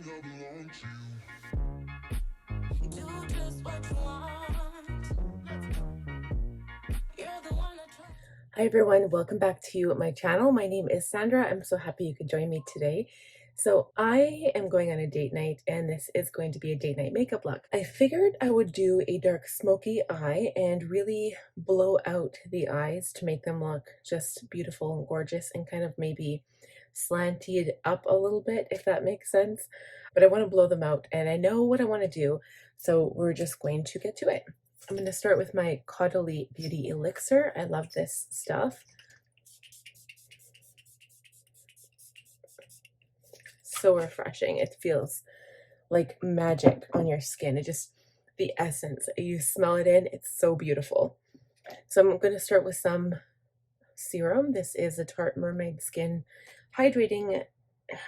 Hi everyone, welcome back to my channel. My name is Sandra. I'm so happy you could join me today. So I am going on a date night and this is going to be a date night makeup look. I figured I would do a dark smoky eye and really blow out the eyes to make them look just beautiful and gorgeous and kind of maybe slanted up a little bit, if that makes sense. But I want to blow them out and I know what I want to do, so we're just going to get to it. I'm going to start with my Caudalie Beauty Elixir. I love this stuff. So refreshing. It feels like magic on your skin. It just, the essence, you smell it in, it's so beautiful. So I'm going to start with some serum. This is the Tarte Mermaid Skin Hydrating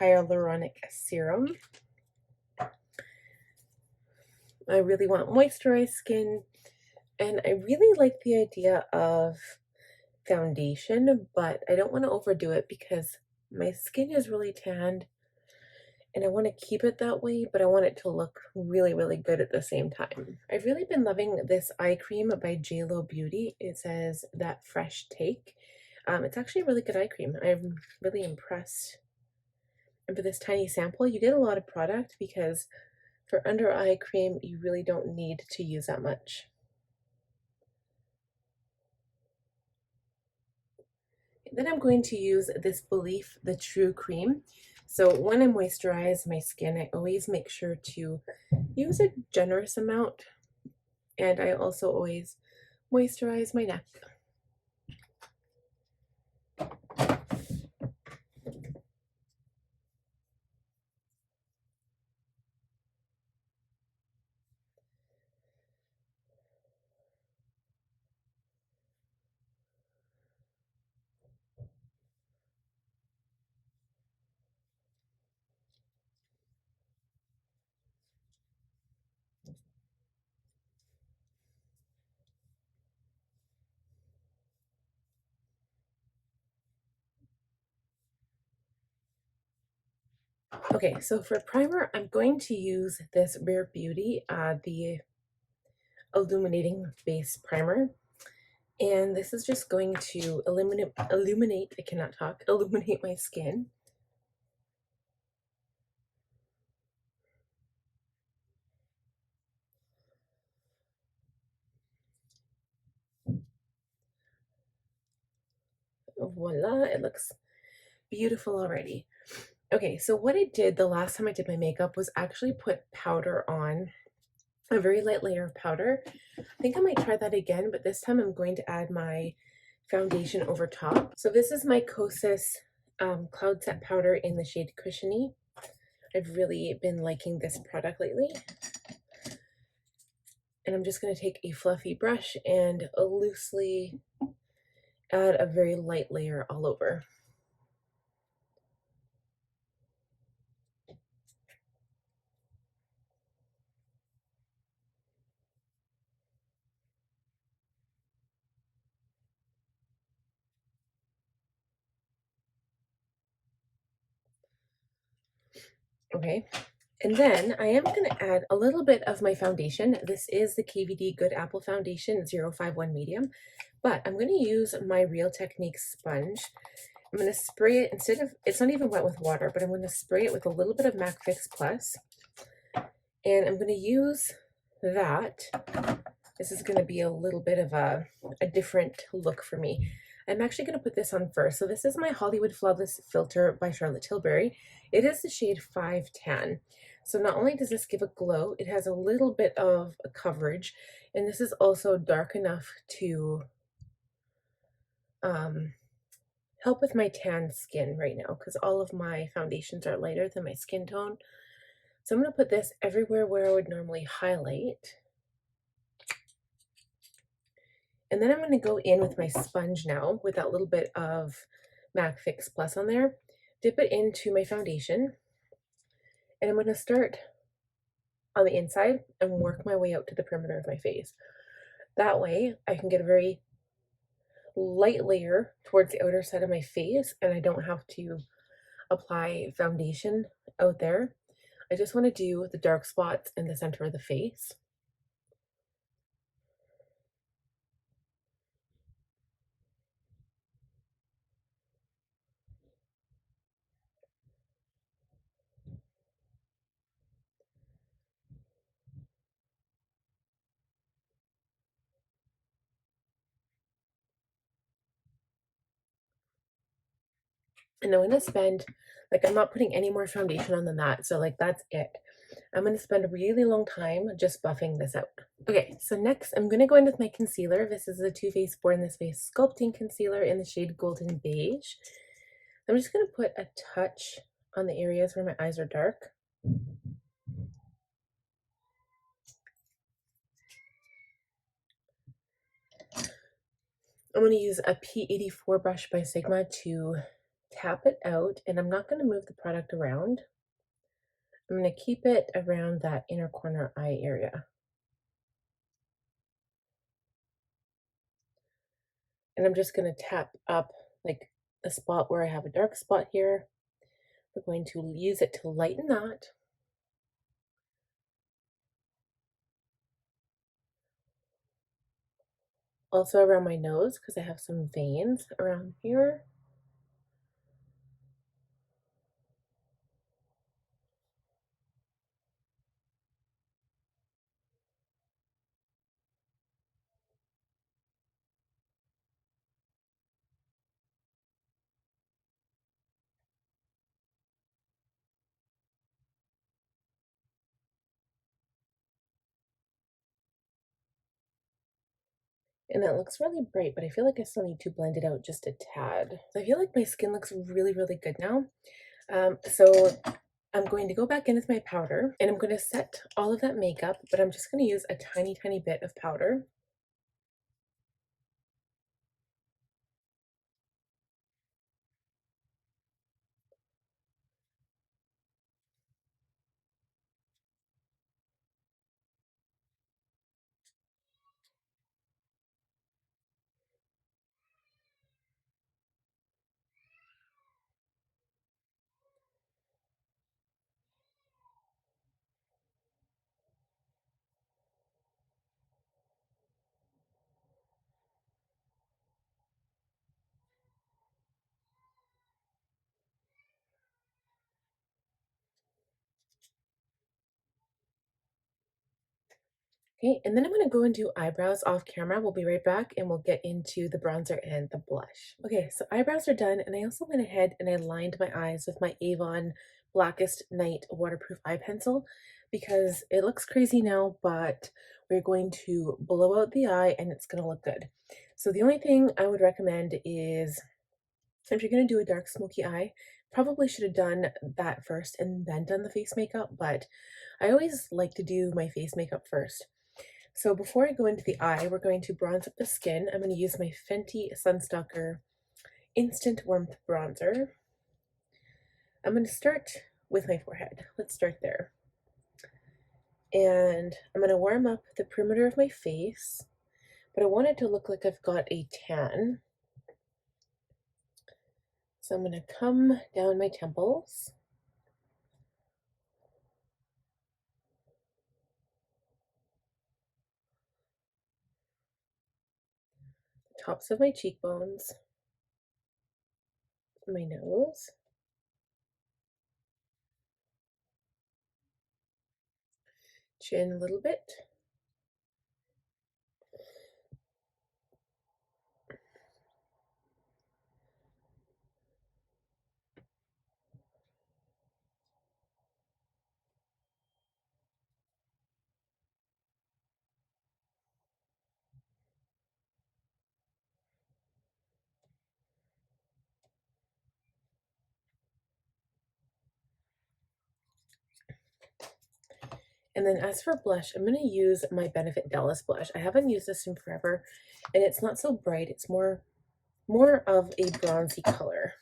Hyaluronic Serum. I really want moisturized skin. And I really like the idea of foundation, but I don't want to overdo it because my skin is really tanned and I want to keep it that way, but I want it to look really, really good at the same time. I've really been loving this eye cream by JLo Beauty. It says That Fresh Take. It's actually a really good eye cream. I'm really impressed. And for this tiny sample, you get a lot of product because for under eye cream, you really don't need to use that much. Then I'm going to use this Belief the True Cream. So when I moisturize my skin, I always make sure to use a generous amount, and I also always moisturize my neck. Okay, so for primer, I'm going to use this Rare Beauty, the Illuminating Base Primer. And this is just going to illuminate, I cannot talk, illuminate my skin. Voila, it looks beautiful already. Okay, so what I did the last time I did my makeup was actually put powder on, a very light layer of powder. I think I might try that again, but this time I'm going to add my foundation over top. So this is my Kosas Cloud Set Powder in the shade Cushiony. I've really been liking this product lately. And I'm just going to take a fluffy brush and loosely add a very light layer all over. Okay, and then I am going to add a little bit of my foundation. This is the KVD Good Apple Foundation 051 Medium, but I'm going to use my Real Technique sponge. I'm going to spray it, instead of, it's not even wet with water, but I'm going to spray it with a little bit of MAC Fix Plus. And I'm going to use that. This is going to be a little bit of a different look for me. I'm actually going to put this on first. So this is my Hollywood Flawless Filter by Charlotte Tilbury. It is the shade 510. So not only does this give a glow, it has a little bit of a coverage. And this is also dark enough to help with my tan skin right now, because all of my foundations are lighter than my skin tone. So I'm going to put this everywhere where I would normally highlight. And then I'm going to go in with my sponge now with that little bit of MAC Fix Plus on there. Dip it into my foundation. And I'm going to start on the inside and work my way out to the perimeter of my face. That way I can get a very light layer towards the outer side of my face and I don't have to apply foundation out there. I just want to do the dark spots in the center of the face. And I'm going to spend, like, I'm not putting any more foundation on than that. So, like, that's it. I'm going to spend a really long time just buffing this out. Okay, so next I'm going to go in with my concealer. This is the Too Faced Born This Way Sculpting Concealer in the shade Golden Beige. I'm just going to put a touch on the areas where my eyes are dark. I'm going to use a P84 brush by Sigma to tap it out, and I'm not going to move the product around. I'm going to keep it around that inner corner eye area. And I'm just going to tap up like a spot where I have a dark spot here. We're going to use it to lighten that. Also around my nose, because I have some veins around here. And that looks really bright, but I feel like I still need to blend it out just a tad. So I feel like my skin looks really, really good now. So I'm going to go back in with my powder, and I'm going to set all of that makeup, but I'm just going to use a tiny, tiny bit of powder. Okay, and then I'm going to go and do eyebrows off camera. We'll be right back and we'll get into the bronzer and the blush. Okay, so eyebrows are done, and I also went ahead and I lined my eyes with my Avon Blackest Night waterproof eye pencil because it looks crazy now, but we're going to blow out the eye and it's going to look good. So the only thing I would recommend is if you're going to do a dark smoky eye, probably should have done that first and then done the face makeup, but I always like to do my face makeup first. So before I go into the eye, we're going to bronze up the skin. I'm going to use my Fenty Sunstalker Instant Warmth Bronzer. I'm going to start with my forehead. Let's start there. And I'm going to warm up the perimeter of my face, but I want it to look like I've got a tan. So I'm going to come down my temples. Tops of my cheekbones, my nose, chin a little bit, and then as for blush, I'm going to use my Benefit Dallas blush. I haven't used this in forever, and it's not so bright. It's more of a bronzy color.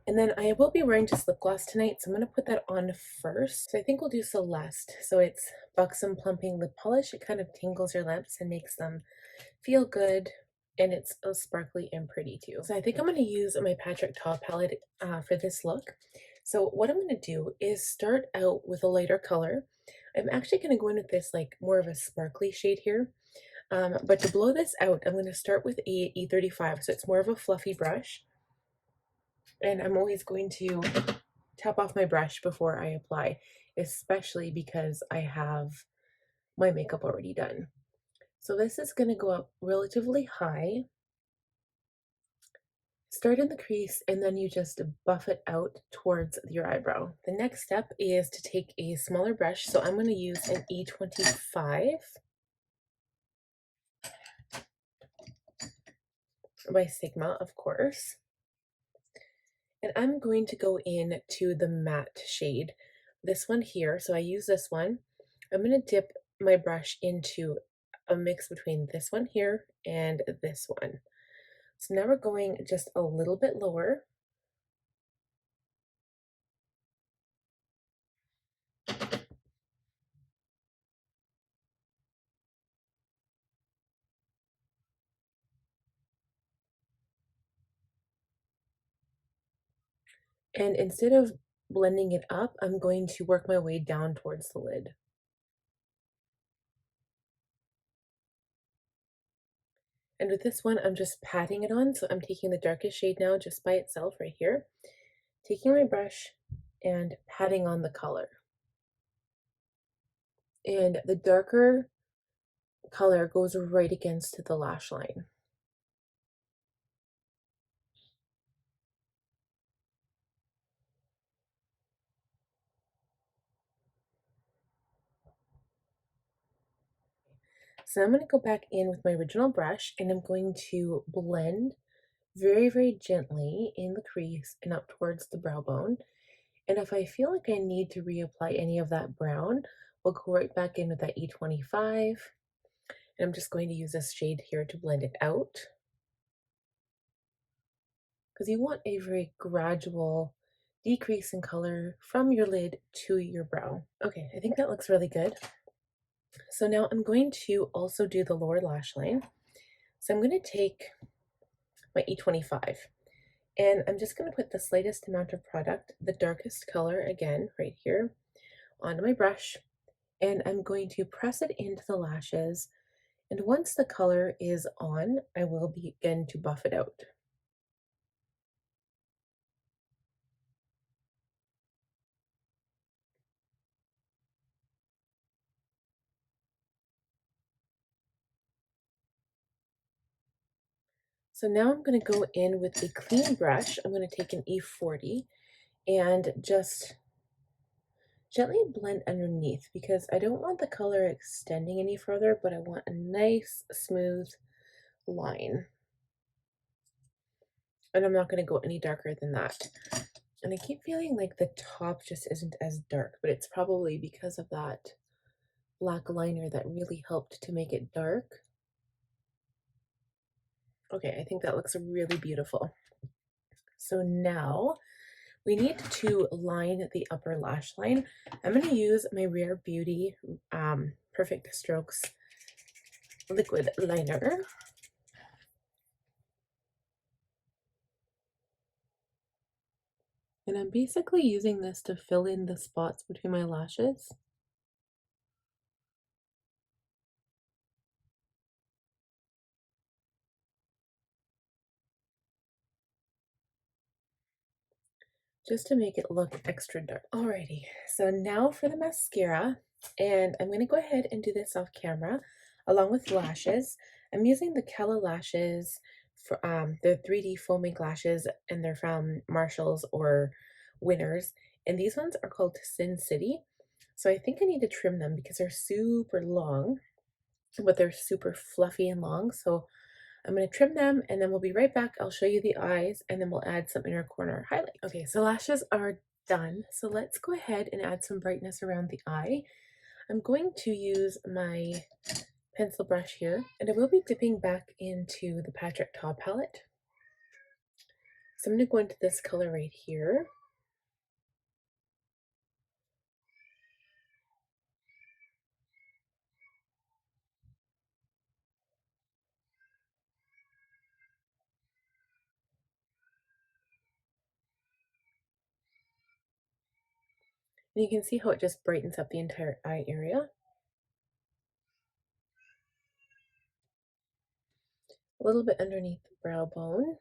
And then I will be wearing just lip gloss tonight, so I'm going to put that on first. So I think we'll do Celeste. So it's Buxom Plumping Lip Polish. It kind of tingles your lips and makes them feel good, and it's sparkly and pretty too. So I think I'm going to use my Patrick Ta palette for this look. So what I'm going to do is start out with a lighter color. I'm actually going to go in with this like more of a sparkly shade here. But to blow this out, I'm going to start with a E35, so it's more of a fluffy brush. And I'm always going to tap off my brush before I apply, especially because I have my makeup already done. So this is going to go up relatively high. Start in the crease and then you just buff it out towards your eyebrow. The next step is to take a smaller brush. So I'm going to use an E25 by Sigma, of course. And I'm going to go in to the matte shade, this one here. So I use this one. I'm going to dip my brush into a mix between this one here and this one. So now we're going just a little bit lower. And instead of blending it up, I'm going to work my way down towards the lid. And with this one, I'm just patting it on. So I'm taking the darkest shade now just by itself right here, taking my brush and patting on the color. And the darker color goes right against the lash line. So I'm going to go back in with my original brush and I'm going to blend very, very gently in the crease and up towards the brow bone. And if I feel like I need to reapply any of that brown, we'll go right back in with that E25. And I'm just going to use this shade here to blend it out. Because you want a very gradual decrease in color from your lid to your brow. Okay, I think that looks really good. So now I'm going to also do the lower lash line. So I'm going to take my E25 and I'm just going to put the slightest amount of product, the darkest color again right here, onto my brush, and I'm going to press it into the lashes, and once the color is on, I will begin to buff it out. So now I'm going to go in with a clean brush. I'm going to take an E40 and just gently blend underneath because I don't want the color extending any further, but I want a nice smooth line. And I'm not going to go any darker than that. And I keep feeling like the top just isn't as dark, but it's probably because of that black liner that really helped to make it dark. Okay, I think that looks really beautiful. So now we need to line the upper lash line. I'm going to use my Rare Beauty Perfect Strokes liquid liner. And I'm basically using this to fill in the spots between my lashes. Just to make it look extra dark. Alrighty, so now for the mascara, and I'm going to go ahead and do this off camera along with lashes. I'm using the Caudalie lashes for they're 3D foaming lashes, and they're from Marshalls or Winners, and these ones are called Sin City. So I think I need to trim them because they're super long, but they're super fluffy and long. So I'm going to trim them and then we'll be right back. I'll show you the eyes and then we'll add some inner corner highlight. Okay, so lashes are done. So let's go ahead and add some brightness around the eye. I'm going to use my pencil brush here and I will be dipping back into the Patrick Ta palette. So I'm going to go into this color right here. And you can see how it just brightens up the entire eye area. A little bit underneath the brow bone.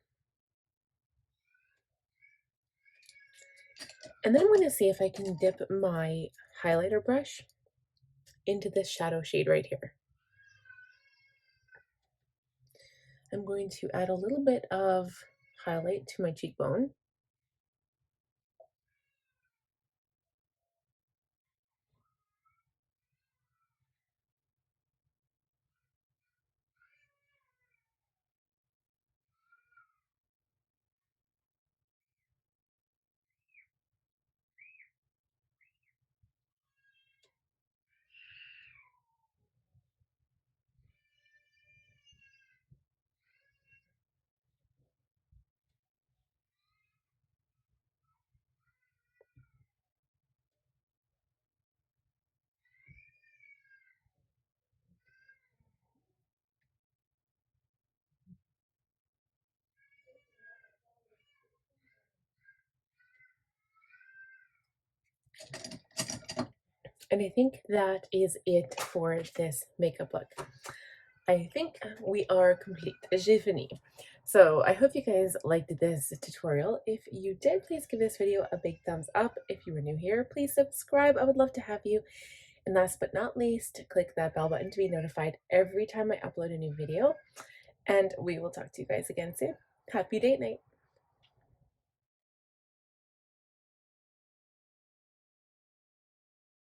And then I'm going to see if I can dip my highlighter brush into this shadow shade right here. I'm going to add a little bit of highlight to my cheekbone. And I think that is it for this makeup look. I think we are complete. J'ai fini. So I hope you guys liked this tutorial. If you did, please give this video a big thumbs up. If you are new here, please subscribe. I would love to have you. And last but not least, click that bell button to be notified every time I upload a new video. And we will talk to you guys again soon. Happy date night.